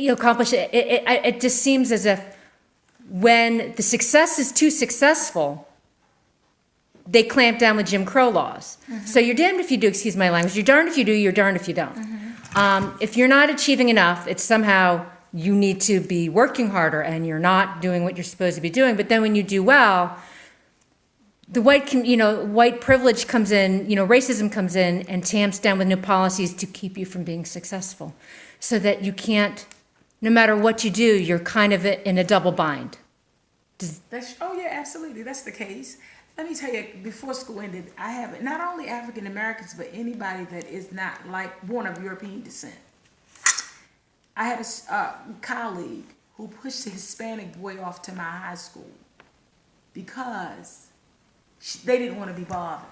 you accomplish it. It just seems as if when the success is too successful, they clamp down with Jim Crow laws. So you're damned if you do, excuse my language, you're darned if you do, you're darned if you don't. If you're not achieving enough, it's somehow you need to be working harder and you're not doing what you're supposed to be doing. But then when you do well, the white privilege comes in, racism comes in and tamps down with new policies to keep you from being successful. So that you can't, no matter what you do, you're kind of in a double bind. Oh yeah, absolutely, that's the case. Let me tell you, before school ended, I have not only African Americans, but anybody that is not born of European descent. I had a colleague who pushed a Hispanic boy off to my high school because they didn't want to be bothered.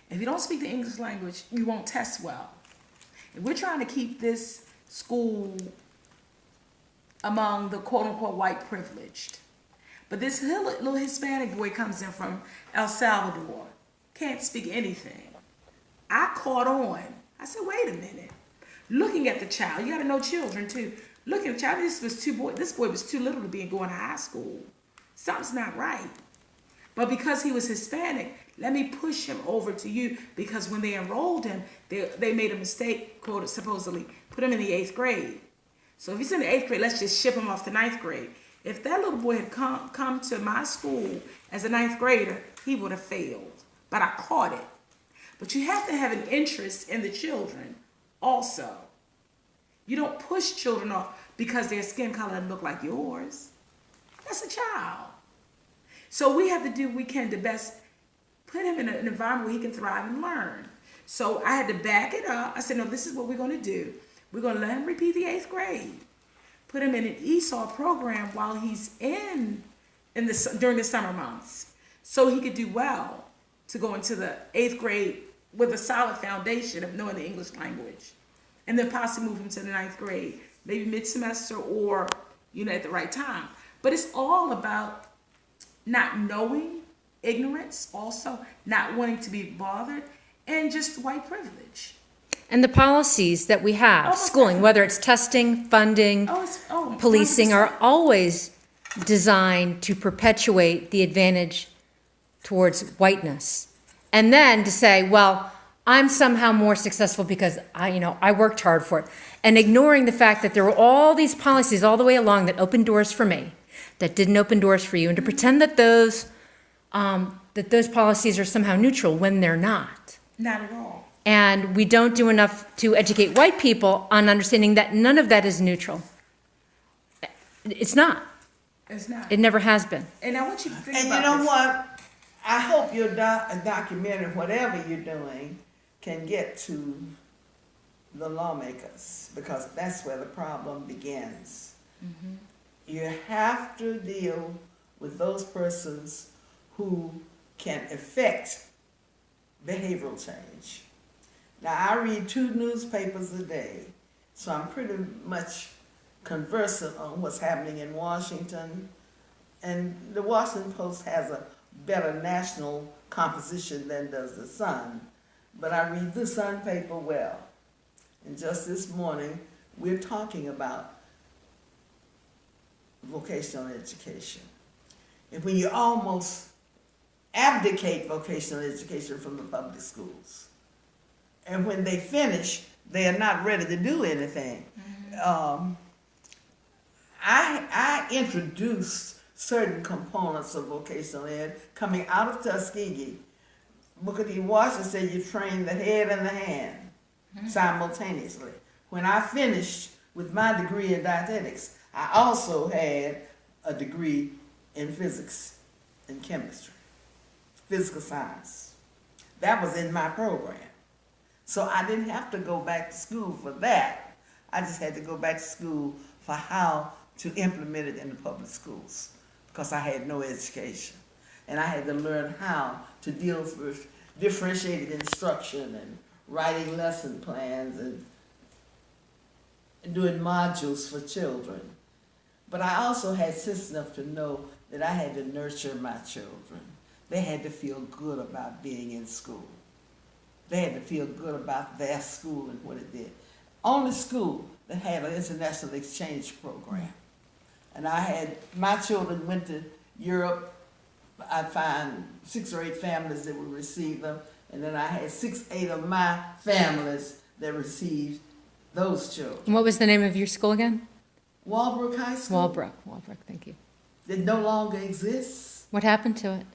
If you don't speak the English language, you won't test well. And we're trying to keep this school among the quote-unquote white privileged. But this little Hispanic boy comes in from El Salvador, can't speak anything. I caught on. I said, wait a minute. Looking at the child, you got to know children too. Looking at the child, this boy was too little to be going to high school. Something's not right. But because he was Hispanic, let me push him over to you, because when they enrolled him, they made a mistake, quoted supposedly, put him in the 8th grade. So if he's in the 8th grade, let's just ship him off to 9th grade. If that little boy had come to my school as a 9th grader, he would have failed. But I caught it. But you have to have an interest in the children also. You don't push children off because their skin color doesn't look like yours. That's a child. So we have to do what we can to best put him in an environment where he can thrive and learn. So I had to back it up. I said, no, this is what we're going to do. We're going to let him repeat the 8th grade. Put him in an ESOL program while he's during the summer months, so he could do well to go into the 8th grade with a solid foundation of knowing the English language, and then possibly move him to the 9th grade, maybe mid-semester or at the right time. But it's all about not knowing, ignorance, also not wanting to be bothered, and just white privilege. And the policies that we have, schooling, whether it's testing, funding, policing, 100%. are always designed to perpetuate the advantage towards whiteness. And then to say, well, I'm somehow more successful because I worked hard for it. And ignoring the fact that there were all these policies all the way along that opened doors for me, that didn't open doors for you, and to pretend that those policies are somehow neutral when they're not. Not at all. And we don't do enough to educate white people on understanding that none of that is neutral. It's not. It's not. It never has been. And I want you to think about this. And you know what? I hope your documentary, whatever you're doing, can get to the lawmakers, because that's where the problem begins. Mm-hmm. You have to deal with those persons who can affect behavioral change. Now, I read 2 newspapers a day, so I'm pretty much conversant on what's happening in Washington. And the Washington Post has a better national composition than does the Sun. But I read the Sun paper well. And just this morning, we're talking about vocational education. And when you almost abdicate vocational education from the public schools, and when they finish, they are not ready to do anything. Mm-hmm. I introduced certain components of vocational ed coming out of Tuskegee. Booker T. Washington said you train the head and the hand simultaneously. When I finished with my degree in dietetics, I also had a degree in physics and chemistry, physical science. That was in my program. So I didn't have to go back to school for that. I just had to go back to school for how to implement it in the public schools, because I had no education. And I had to learn how to deal with differentiated instruction and writing lesson plans and doing modules for children. But I also had sense enough to know that I had to nurture my children. They had to feel good about being in school. They had to feel good about their school and what it did. Only school that had an international exchange program. And I had, my children went to Europe. I find 6 or 8 families that would receive them. And then I had 6, 8 of my families that received those children. And what was the name of your school again? Walbrook High School. Walbrook, thank you. It no longer exists. What happened to it?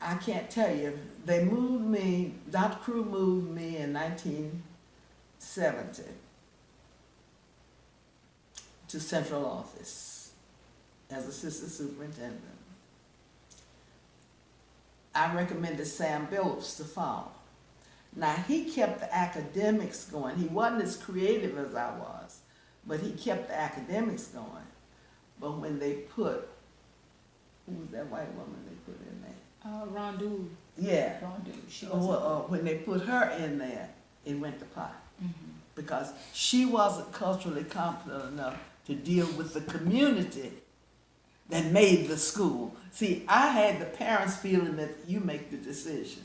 I can't tell you. They moved me, Dr. Crew moved me in 1970 to central office as assistant superintendent. I recommended Sam Billups to follow. Now, he kept the academics going. He wasn't as creative as I was, but he kept the academics going. But when they put, who was that white woman they put in there? Rondu. Yeah. Rondu. She was. When they put her in there, it went to pot. Because she wasn't culturally competent enough to deal with the community that made the school. See, I had the parents feeling that you make the decision.